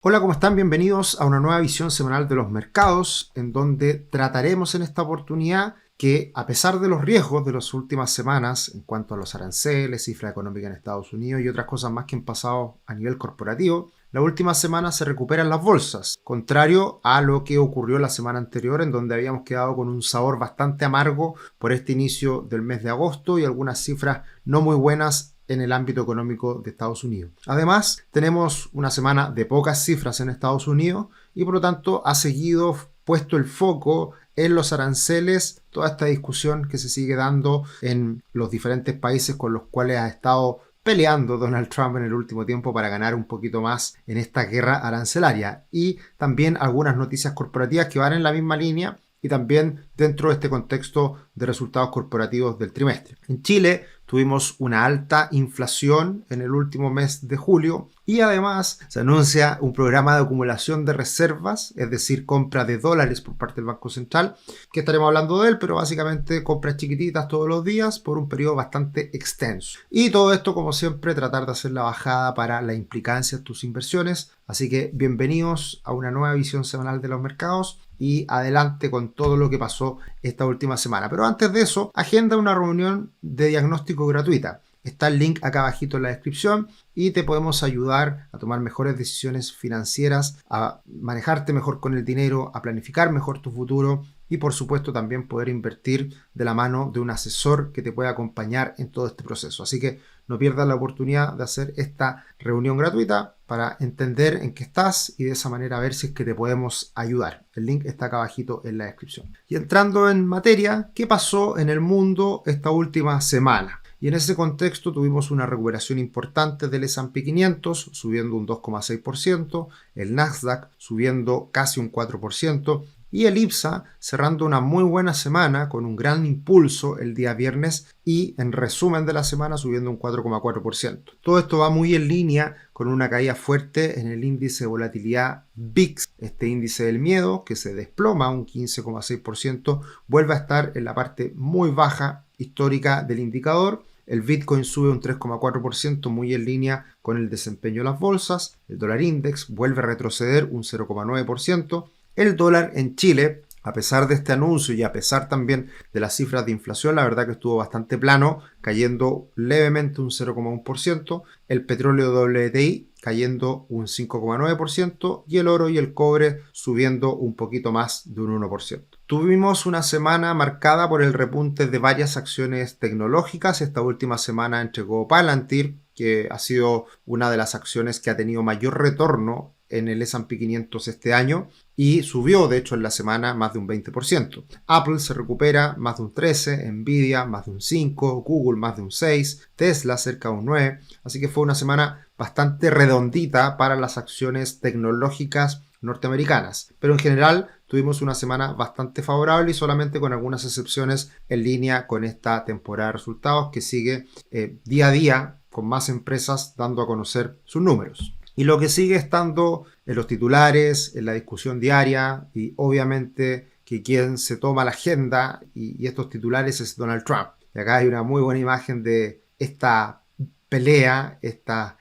Hola, ¿cómo están? Bienvenidos a una nueva visión semanal de los mercados, en donde trataremos en esta oportunidad que, a pesar de los riesgos de las últimas semanas en cuanto a los aranceles, cifra económica en Estados Unidos y otras cosas más que han pasado a nivel corporativo, la última semana se recuperan las bolsas, contrario a lo que ocurrió la semana anterior, en donde habíamos quedado con un sabor bastante amargo por este inicio del mes de agosto y algunas cifras no muy buenas en el ámbito económico de Estados Unidos. Además, tenemos una semana de pocas cifras en Estados Unidos y por lo tanto ha seguido puesto el foco en los aranceles, toda esta discusión que se sigue dando en los diferentes países con los cuales ha estado peleando Donald Trump en el último tiempo para ganar un poquito más en esta guerra arancelaria, y también algunas noticias corporativas que van en la misma línea y también dentro de este contexto de resultados corporativos del trimestre. En Chile tuvimos una alta inflación en el último mes de julio y además se anuncia un programa de acumulación de reservas, es decir, compra de dólares por parte del Banco Central, que estaremos hablando de él, pero básicamente compras chiquititas todos los días por un periodo bastante extenso. Y todo esto, como siempre, tratar de hacer la bajada para la implicancia de tus inversiones. Así que bienvenidos a una nueva visión semanal de los mercados y adelante con todo lo que pasó esta última semana. Pero antes de eso, agenda una reunión de diagnóstico gratuita. Está el link acá abajito en la descripción y te podemos ayudar a tomar mejores decisiones financieras, a manejarte mejor con el dinero, a planificar mejor tu futuro y por supuesto también poder invertir de la mano de un asesor que te pueda acompañar en todo este proceso. Así que no pierdas la oportunidad de hacer esta reunión gratuita para entender en qué estás y de esa manera ver si es que te podemos ayudar. El link está acá abajito en la descripción. Y entrando en materia, ¿qué pasó en el mundo esta última semana? Y en ese contexto tuvimos una recuperación importante del S&P 500, subiendo un 2,6%, el Nasdaq subiendo casi un 4%, y el IPSA cerrando una muy buena semana con un gran impulso el día viernes y en resumen de la semana subiendo un 4,4%. Todo esto va muy en línea con una caída fuerte en el índice de volatilidad VIX, este índice del miedo que se desploma un 15,6%, vuelve a estar en la parte muy baja histórica del indicador. El Bitcoin sube un 3,4%, muy en línea con el desempeño de las bolsas. El dólar index vuelve a retroceder un 0,9%. El dólar en Chile, a pesar de este anuncio y a pesar también de las cifras de inflación, la verdad que estuvo bastante plano, cayendo levemente un 0,1%. El petróleo WTI cayendo un 5,9% y el oro y el cobre subiendo un poquito más de un 1%. Tuvimos una semana marcada por el repunte de varias acciones tecnológicas. Esta última semana entregó Palantir, que ha sido una de las acciones que ha tenido mayor retorno en el S&P 500 este año y subió de hecho en la semana más de un 20%. Apple se recupera más de un 13%, Nvidia más de un 5%, Google más de un 6%, Tesla cerca de un 9%, así que fue una semana bastante redondita para las acciones tecnológicas norteamericanas, pero en general tuvimos una semana bastante favorable y solamente con algunas excepciones en línea con esta temporada de resultados que sigue día a día con más empresas dando a conocer sus números. Y lo que sigue estando en los titulares, en la discusión diaria y obviamente que quien se toma la agenda y estos titulares es Donald Trump. Y acá hay una muy buena imagen de esta pelea, esta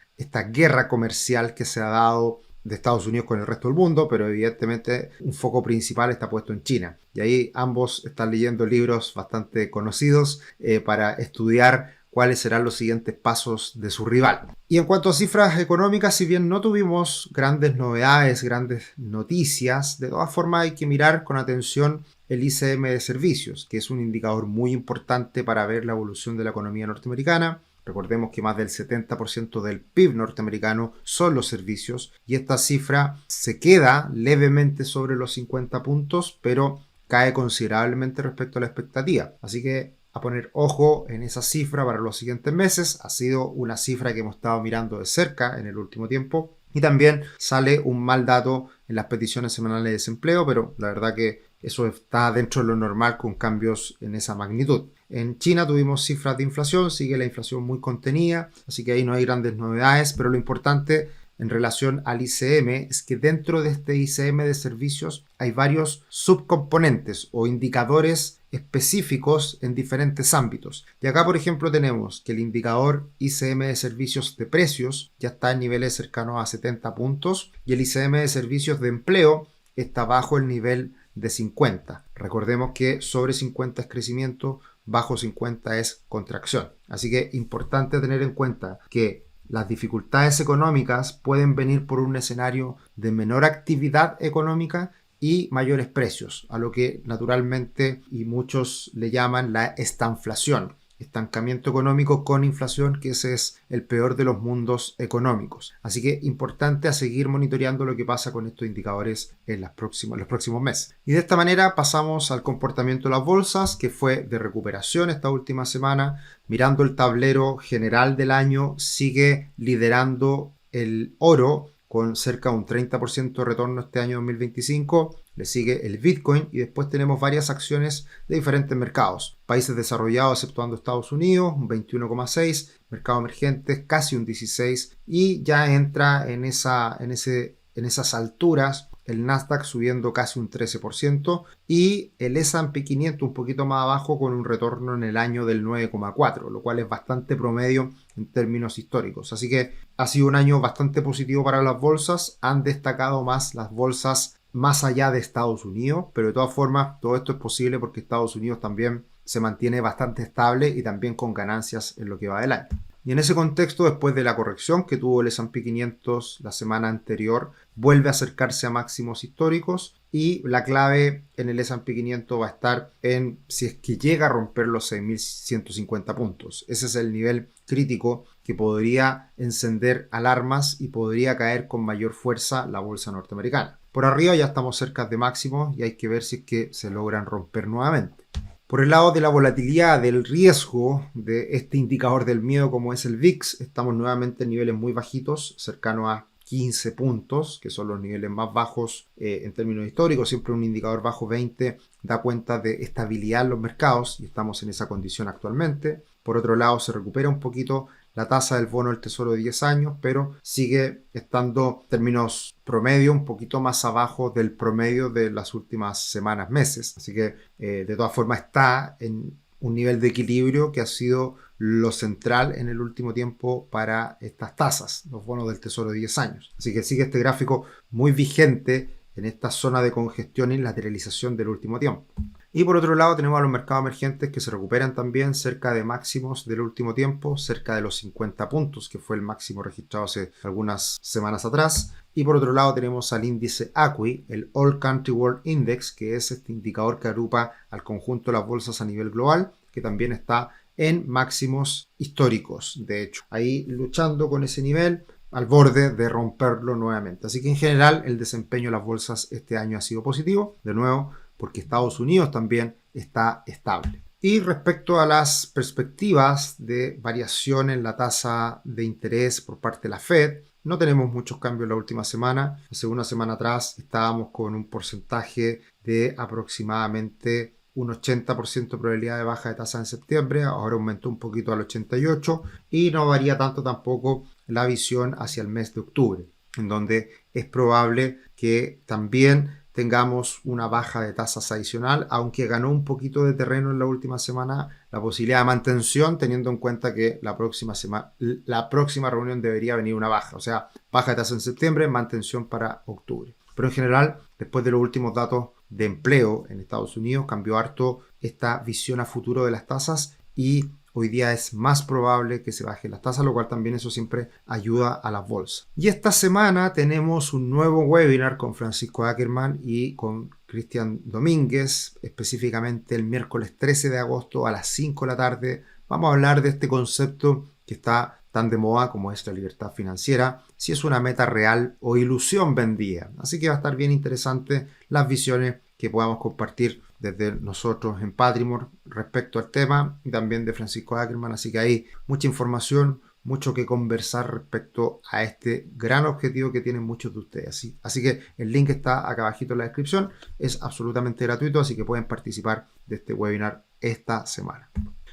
guerra comercial que se ha dado de Estados Unidos con el resto del mundo, pero evidentemente un foco principal está puesto en China. Y ahí ambos están leyendo libros bastante conocidos para estudiar cuáles serán los siguientes pasos de su rival. Y en cuanto a cifras económicas, si bien no tuvimos grandes novedades, grandes noticias, de todas formas hay que mirar con atención el ICM de servicios, que es un indicador muy importante para ver la evolución de la economía norteamericana. Recordemos que más del 70% del PIB norteamericano son los servicios y esta cifra se queda levemente sobre los 50 puntos, pero cae considerablemente respecto a la expectativa. Así que a poner ojo en esa cifra para los siguientes meses. Ha sido una cifra que hemos estado mirando de cerca en el último tiempo. Y también sale un mal dato en las peticiones semanales de desempleo, pero la verdad que eso está dentro de lo normal con cambios en esa magnitud. En China tuvimos cifras de inflación, sigue la inflación muy contenida, así que ahí no hay grandes novedades, pero lo importante en relación al ICM es que dentro de este ICM de servicios hay varios subcomponentes o indicadores específicos en diferentes ámbitos. Y acá, por ejemplo, tenemos que el indicador ICM de servicios de precios ya está en niveles cercanos a 70 puntos y el ICM de servicios de empleo está bajo el nivel de 50. Recordemos que sobre 50 es crecimiento, bajo 50 es contracción. Así que importante tener en cuenta que las dificultades económicas pueden venir por un escenario de menor actividad económica y mayores precios, a lo que naturalmente y muchos le llaman la estanflación. Estancamiento económico con inflación, que ese es el peor de los mundos económicos. Así que importante a seguir monitoreando lo que pasa con estos indicadores en los próximos meses. Y de esta manera pasamos al comportamiento de las bolsas, que fue de recuperación esta última semana. Mirando el tablero general del año, sigue liderando el oro con cerca de un 30% de retorno este año 2025. Le sigue el Bitcoin y después tenemos varias acciones de diferentes mercados. Países desarrollados exceptuando Estados Unidos, un 21,6%, mercados emergentes casi un 16% y ya entra en esas alturas el Nasdaq subiendo casi un 13% y el S&P 500 un poquito más abajo con un retorno en el año del 9,4%, lo cual es bastante promedio en términos históricos. Así que ha sido un año bastante positivo para las bolsas. Han destacado más las bolsas más allá de Estados Unidos, pero de todas formas todo esto es posible porque Estados Unidos también se mantiene bastante estable y también con ganancias en lo que va del año. Y en ese contexto, después de la corrección que tuvo el S&P 500 la semana anterior, vuelve a acercarse a máximos históricos y la clave en el S&P 500 va a estar en si es que llega a romper los 6.150 puntos. Ese es el nivel crítico que podría encender alarmas y podría caer con mayor fuerza la bolsa norteamericana. Por arriba ya estamos cerca de máximos y hay que ver si es que se logran romper nuevamente. Por el lado de la volatilidad, del riesgo de este indicador del miedo como es el VIX, estamos nuevamente en niveles muy bajitos, cercanos a 15 puntos, que son los niveles más bajos en términos históricos. Siempre un indicador bajo 20 da cuenta de estabilidad en los mercados y estamos en esa condición actualmente. Por otro lado, se recupera un poquito la tasa del bono del tesoro de 10 años, pero sigue estando en términos promedio un poquito más abajo del promedio de las últimas semanas, meses. Así que de todas formas está en un nivel de equilibrio que ha sido lo central en el último tiempo para estas tasas, los bonos del tesoro de 10 años. Así que sigue este gráfico muy vigente en esta zona de congestión y lateralización del último tiempo. Y por otro lado tenemos a los mercados emergentes que se recuperan también cerca de máximos del último tiempo, cerca de los 50 puntos, que fue el máximo registrado hace algunas semanas atrás. Y por otro lado tenemos al índice ACWI, el All Country World Index, que es este indicador que agrupa al conjunto de las bolsas a nivel global, que también está en máximos históricos. De hecho, ahí luchando con ese nivel, al borde de romperlo nuevamente. Así que en general el desempeño de las bolsas este año ha sido positivo. De nuevo, porque Estados Unidos también está estable. Y respecto a las perspectivas de variación en la tasa de interés por parte de la Fed, no tenemos muchos cambios en la última semana. Hace una semana atrás estábamos con un porcentaje de aproximadamente un 80% de probabilidad de baja de tasa en septiembre, ahora aumentó un poquito al 88% y no varía tanto tampoco la visión hacia el mes de octubre, en donde es probable que también tengamos una baja de tasas adicional, aunque ganó un poquito de terreno en la última semana la posibilidad de mantención, teniendo en cuenta que la próxima reunión debería venir una baja, o sea, baja de tasa en septiembre, mantención para octubre. Pero en general, después de los últimos datos de empleo en Estados Unidos, cambió harto esta visión a futuro de las tasas y hoy día es más probable que se bajen las tasas, lo cual también eso siempre ayuda a las bolsas. Y esta semana tenemos un nuevo webinar con Francisco Ackerman y con Cristian Domínguez, específicamente el miércoles 13 de agosto a las 5 de la tarde. Vamos a hablar de este concepto que está tan de moda como es la libertad financiera, si es una meta real o ilusión vendida. Así que va a estar bien interesante las visiones que podamos compartir desde nosotros en Patrimore respecto al tema y también de Francisco Ackerman. Así que hay mucha información, mucho que conversar respecto a este gran objetivo que tienen muchos de ustedes. Así que el link está acá abajito en la descripción, es absolutamente gratuito, así que pueden participar de este webinar esta semana.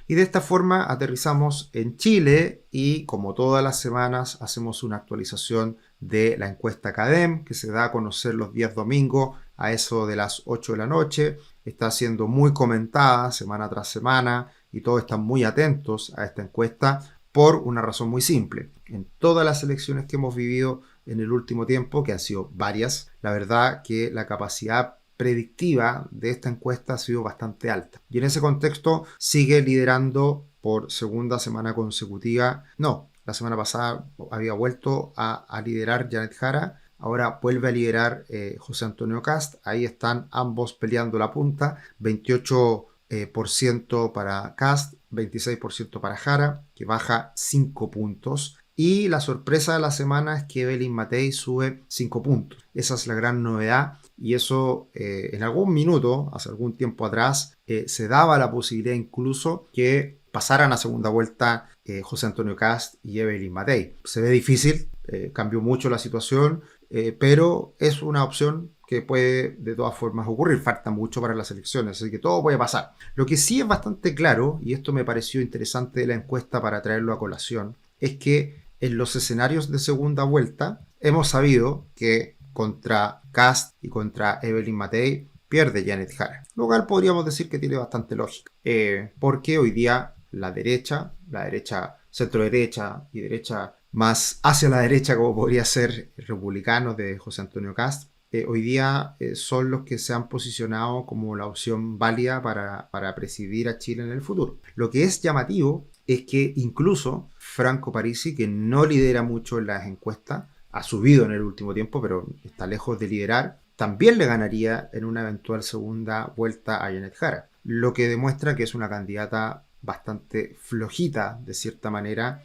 Y de esta forma aterrizamos en Chile y como todas las semanas hacemos una actualización de la encuesta CADEM, que se da a conocer los días domingos a eso de las 8 de la noche. Está siendo muy comentada semana tras semana y todos están muy atentos a esta encuesta por una razón muy simple. En todas las elecciones que hemos vivido en el último tiempo, que han sido varias, la verdad que la capacidad predictiva de esta encuesta ha sido bastante alta. Y en ese contexto sigue liderando por segunda semana consecutiva. No, la semana pasada había vuelto a liderar Janet Jara. Ahora vuelve a liderar José Antonio Kast. Ahí están ambos peleando la punta. 28% para Kast, 26% para Jara, que baja 5 puntos. Y la sorpresa de la semana es que Evelyn Matei sube 5 puntos. Esa es la gran novedad. Y eso en algún minuto, hace algún tiempo atrás, se daba la posibilidad incluso que pasaran a segunda vuelta José Antonio Kast y Evelyn Matei. Se ve difícil, cambió mucho la situación, pero es una opción que puede de todas formas ocurrir. Falta mucho para las elecciones, así que todo puede pasar. Lo que sí es bastante claro, y esto me pareció interesante de la encuesta para traerlo a colación, es que en los escenarios de segunda vuelta hemos sabido que contra Kast y contra Evelyn Matei pierde Janet Jara. Lo cual podríamos decir que tiene bastante lógica, porque hoy día la derecha centro derecha y derecha más hacia la derecha, como podría ser republicanos de José Antonio Kast, hoy día son los que se han posicionado como la opción válida para presidir a Chile en el futuro. Lo que es llamativo es que incluso Franco Parisi, que no lidera mucho en las encuestas, ha subido en el último tiempo, pero está lejos de liderar, también le ganaría en una eventual segunda vuelta a Janet Jara, lo que demuestra que es una candidata bastante flojita, de cierta manera,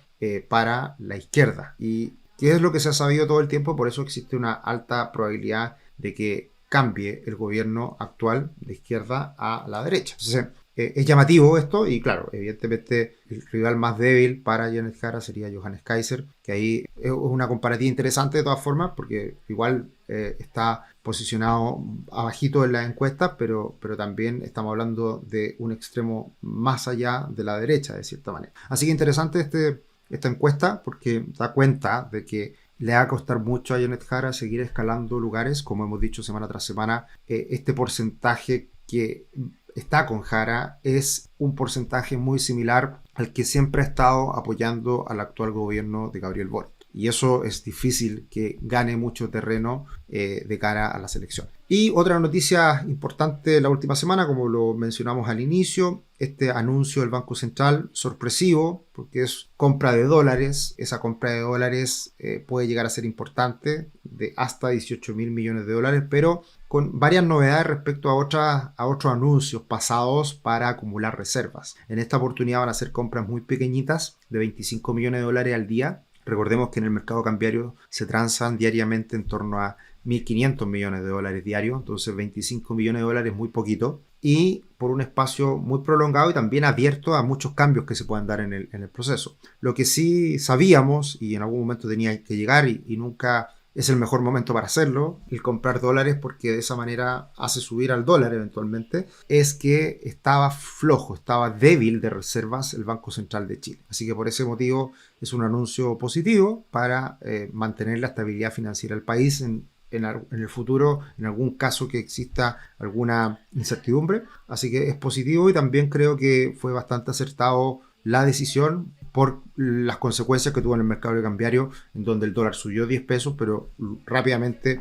para la izquierda. Y que es lo que se ha sabido todo el tiempo, por eso existe una alta probabilidad de que cambie el gobierno actual de izquierda a la derecha. Entonces, es llamativo esto y claro, evidentemente el rival más débil para Janet Jara sería Johannes Kaiser, que ahí es una comparativa interesante de todas formas porque igual está posicionado abajito en las encuestas, pero también estamos hablando de un extremo más allá de la derecha de cierta manera. Así que interesante esta encuesta porque da cuenta de que le va a costar mucho a Janet Jara seguir escalando lugares, como hemos dicho semana tras semana. Este porcentaje que está con Jara es un porcentaje muy similar al que siempre ha estado apoyando al actual gobierno de Gabriel Boric. Y eso es difícil que gane mucho terreno de cara a las elecciones. Y otra noticia importante de la última semana, como lo mencionamos al inicio, este anuncio del Banco Central sorpresivo, porque es compra de dólares. Esa compra de dólares puede llegar a ser importante, de hasta 18.000 millones de dólares, pero con varias novedades respecto a otros anuncios pasados para acumular reservas. En esta oportunidad van a ser compras muy pequeñitas, de 25 millones de dólares al día. Recordemos que en el mercado cambiario se transan diariamente en torno a 1.500 millones de dólares diarios, entonces 25 millones de dólares es muy poquito y por un espacio muy prolongado y también abierto a muchos cambios que se puedan dar en el proceso. Lo que sí sabíamos y en algún momento tenía que llegar y nunca es el mejor momento para hacerlo, el comprar dólares porque de esa manera hace subir al dólar eventualmente, es que estaba flojo, estaba débil de reservas el Banco Central de Chile. Así que por ese motivo es un anuncio positivo para mantener la estabilidad financiera del país en el futuro, en algún caso que exista alguna incertidumbre. Así que es positivo y también creo que fue bastante acertado la decisión por las consecuencias que tuvo en el mercado cambiario, en donde el dólar subió 10 pesos, pero rápidamente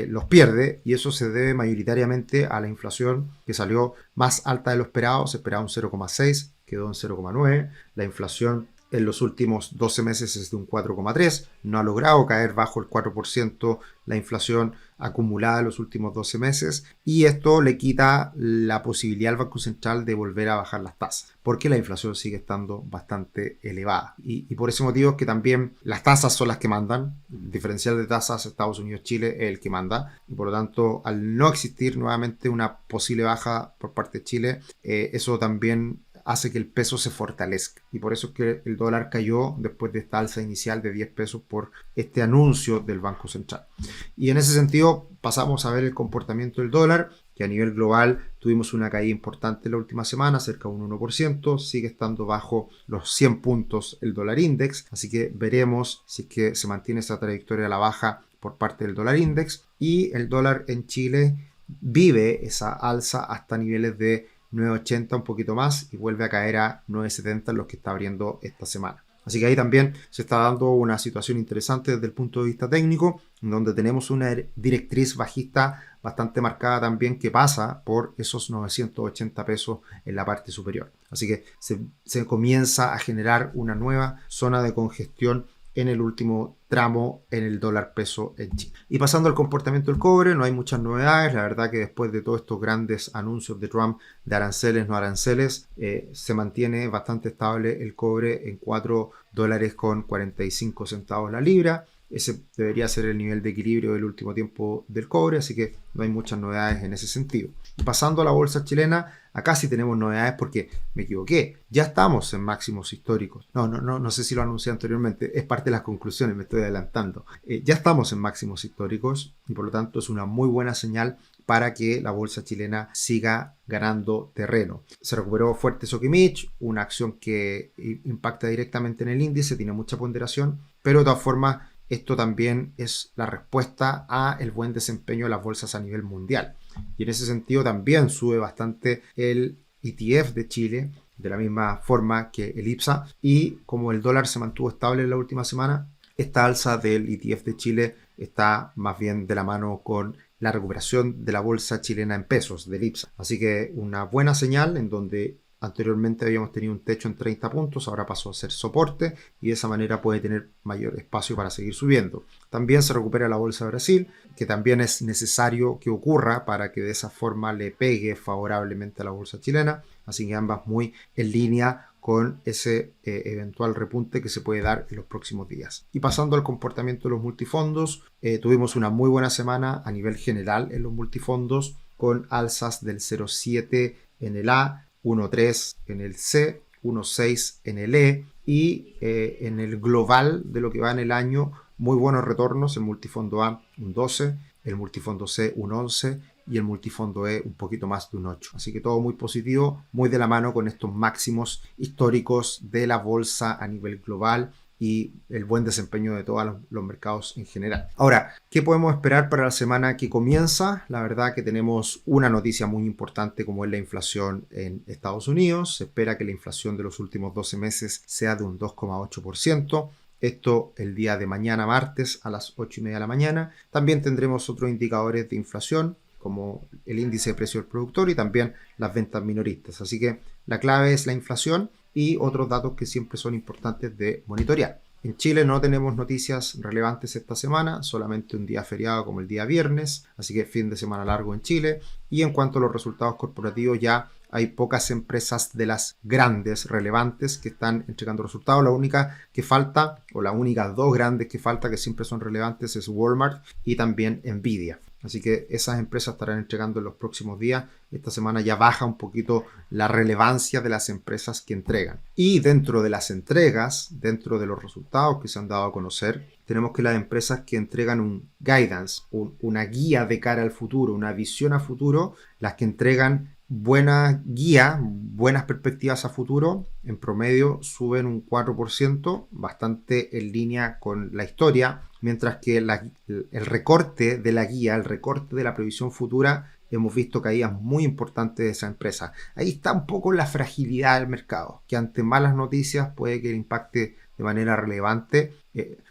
los pierde, y eso se debe mayoritariamente a la inflación que salió más alta de lo esperado. Se esperaba un 0,6, quedó en 0,9. La inflación en los últimos 12 meses es de un 4,3, no ha logrado caer bajo el 4% la inflación acumulada en los últimos 12 meses, y esto le quita la posibilidad al Banco Central de volver a bajar las tasas, porque la inflación sigue estando bastante elevada. Y por ese motivo es que también las tasas son las que mandan, el diferencial de tasas Estados Unidos-Chile es el que manda, y por lo tanto, al no existir nuevamente una posible baja por parte de Chile, eso también hace que el peso se fortalezca, y por eso es que el dólar cayó después de esta alza inicial de 10 pesos por este anuncio del Banco Central. Y en ese sentido pasamos a ver el comportamiento del dólar, que a nivel global tuvimos una caída importante en la última semana, cerca de un 1%, sigue estando bajo los 100 puntos el dólar index, así que veremos si es que se mantiene esa trayectoria a la baja por parte del dólar index, y el dólar en Chile vive esa alza hasta niveles de 9.80, un poquito más, y vuelve a caer a 9.70 en los que está abriendo esta semana. Así que ahí también se está dando una situación interesante desde el punto de vista técnico, donde tenemos una directriz bajista bastante marcada también, que pasa por esos 980 pesos en la parte superior. Así que se comienza a generar una nueva zona de congestión en el último tramo en el dólar peso en Chile. Y pasando al comportamiento del cobre, no hay muchas novedades. La verdad que después de todos estos grandes anuncios de Trump de aranceles, no aranceles, se mantiene bastante estable el cobre en $4.45 la libra. Ese debería ser el nivel de equilibrio del último tiempo del cobre, así que no hay muchas novedades en ese sentido. Y pasando a la bolsa chilena, acá sí tenemos novedades porque me equivoqué. Ya estamos en máximos históricos. No sé si lo anuncié anteriormente. Es parte de las conclusiones, me estoy adelantando. Ya estamos en máximos históricos y por lo tanto es una muy buena señal para que la bolsa chilena siga ganando terreno. Se recuperó fuerte Sokimich, una acción que impacta directamente en el índice, tiene mucha ponderación, pero de todas formas esto también es la respuesta a el buen desempeño de las bolsas a nivel mundial. Y en ese sentido también sube bastante el ETF de Chile, de la misma forma que el IPSA. Y como el dólar se mantuvo estable en la última semana, esta alza del ETF de Chile está más bien de la mano con la recuperación de la bolsa chilena en pesos, del IPSA. Así que una buena señal en donde anteriormente habíamos tenido un techo en 30 puntos, ahora pasó a ser soporte y de esa manera puede tener mayor espacio para seguir subiendo. También se recupera la bolsa de Brasil, que también es necesario que ocurra para que de esa forma le pegue favorablemente a la bolsa chilena. Así que ambas muy en línea con ese eventual repunte que se puede dar en los próximos días. Y pasando al comportamiento de los multifondos, tuvimos una muy buena semana a nivel general en los multifondos, con alzas del 0,7 en el A, 1.3 en el C, 1.6 en el E, y en el global de lo que va en el año, muy buenos retornos. El multifondo A un 12, el multifondo C un 11 y el multifondo E un poquito más de un 8. Así que todo muy positivo, muy de la mano con estos máximos históricos de la bolsa a nivel global y el buen desempeño de todos los mercados en general. Ahora, ¿qué podemos esperar para la semana que comienza? La verdad que tenemos una noticia muy importante, como es la inflación en Estados Unidos. Se espera que la inflación de los últimos 12 meses sea de un 2,8%. Esto el día de mañana, martes, a las 8:30 de la mañana. También tendremos otros indicadores de inflación, como el índice de precio del productor y también las ventas minoristas. Así que la clave es la inflación y otros datos que siempre son importantes de monitorear. En Chile no tenemos noticias relevantes esta semana, solamente un día feriado como el día viernes, así que fin de semana largo en Chile. Y en cuanto a los resultados corporativos, ya hay pocas empresas de las grandes relevantes que están entregando resultados. La única que falta, o las únicas dos grandes que falta, que siempre son relevantes, es Walmart y también Nvidia. Así que esas empresas estarán entregando en los próximos días. Esta semana ya baja un poquito la relevancia de las empresas que entregan. Y dentro de las entregas, dentro de los resultados que se han dado a conocer, tenemos que las empresas que entregan un guidance, una guía de cara al futuro, una visión a futuro, las que entregan buena guía, buenas perspectivas a futuro, en promedio suben un 4%, bastante en línea con la historia, mientras que el recorte de la guía, el recorte de la previsión futura, hemos visto caídas muy importantes de esa empresa. Ahí está un poco la fragilidad del mercado, que ante malas noticias puede que impacte de manera relevante.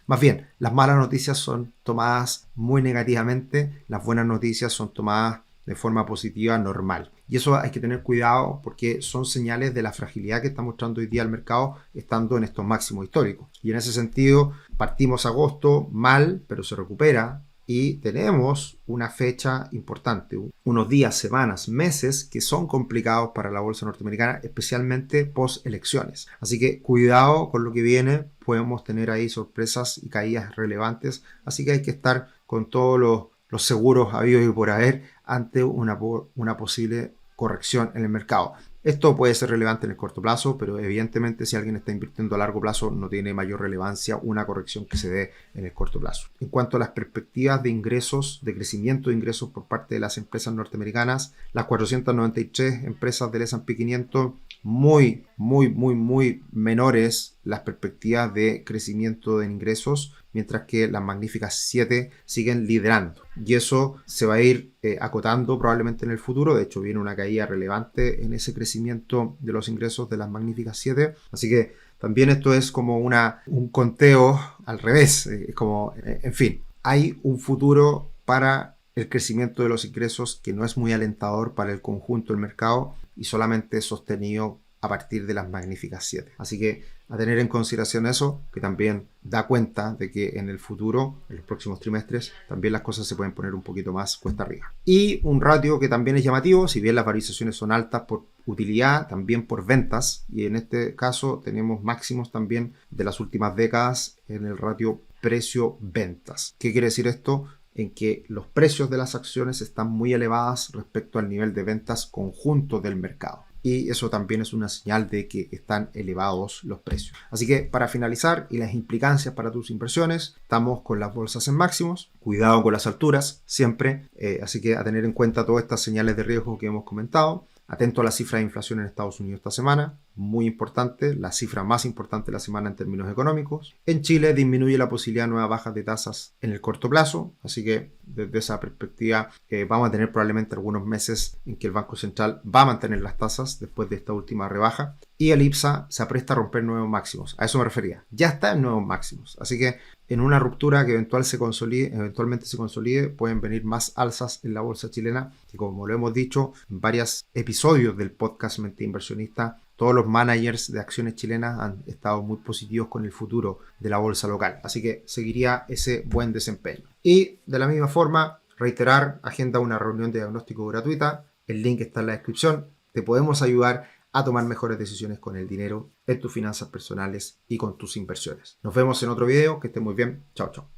Más bien, las malas noticias son tomadas muy negativamente, las buenas noticias son tomadas de forma positiva normal. Y eso hay que tener cuidado porque son señales de la fragilidad que está mostrando hoy día el mercado estando en estos máximos históricos. Y en ese sentido, partimos agosto mal, pero se recupera y tenemos una fecha importante, unos días, semanas, meses que son complicados para la bolsa norteamericana, especialmente post elecciones. Así que cuidado con lo que viene, podemos tener ahí sorpresas y caídas relevantes, así que hay que estar con todos los seguros habidos y por haber ante una posible corrección en el mercado. Esto puede ser relevante en el corto plazo, pero evidentemente si alguien está invirtiendo a largo plazo no tiene mayor relevancia una corrección que se dé en el corto plazo. En cuanto a las perspectivas de ingresos, de crecimiento de ingresos por parte de las empresas norteamericanas, las 493 empresas del S&P 500 muy menores las perspectivas de crecimiento de ingresos, mientras que las magníficas 7 siguen liderando. Y eso se va a ir acotando probablemente en el futuro. De hecho, viene una caída relevante en ese crecimiento de los ingresos de las magníficas 7. Así que también esto es como un conteo al revés. En fin, hay un futuro para el crecimiento de los ingresos que no es muy alentador para el conjunto del mercado y solamente sostenido a partir de las magníficas 7. Así que a tener en consideración eso, que también da cuenta de que en el futuro, en los próximos trimestres, también las cosas se pueden poner un poquito más cuesta arriba. Y un ratio que también es llamativo, si bien las valorizaciones son altas por utilidad, también por ventas, y en este caso tenemos máximos también de las últimas décadas en el ratio precio-ventas. ¿Qué quiere decir esto? En que los precios de las acciones están muy elevadas respecto al nivel de ventas conjunto del mercado. Y eso también es una señal de que están elevados los precios. Así que para finalizar y las implicancias para tus inversiones, estamos con las bolsas en máximos. Cuidado con las alturas, siempre. Así que a tener en cuenta todas estas señales de riesgo que hemos comentado. Atento a la cifra de inflación en Estados Unidos esta semana, muy importante, la cifra más importante de la semana en términos económicos. En Chile disminuye la posibilidad de nuevas bajas de tasas en el corto plazo, así que desde esa perspectiva vamos a tener probablemente algunos meses en que el Banco Central va a mantener las tasas después de esta última rebaja. Y el IPSA se apresta a romper nuevos máximos, a eso me refería, ya está en nuevos máximos, así que en una ruptura que eventualmente se consolide, pueden venir más alzas en la bolsa chilena, y como lo hemos dicho en varios episodios del podcast Mente Inversionista, todos los managers de acciones chilenas han estado muy positivos con el futuro de la bolsa local, así que seguiría ese buen desempeño. Y de la misma forma, reiterar, agenda una reunión de diagnóstico gratuita, el link está en la descripción, te podemos ayudar a tomar mejores decisiones con el dinero en tus finanzas personales y con tus inversiones. Nos vemos en otro video, que estén muy bien, chao.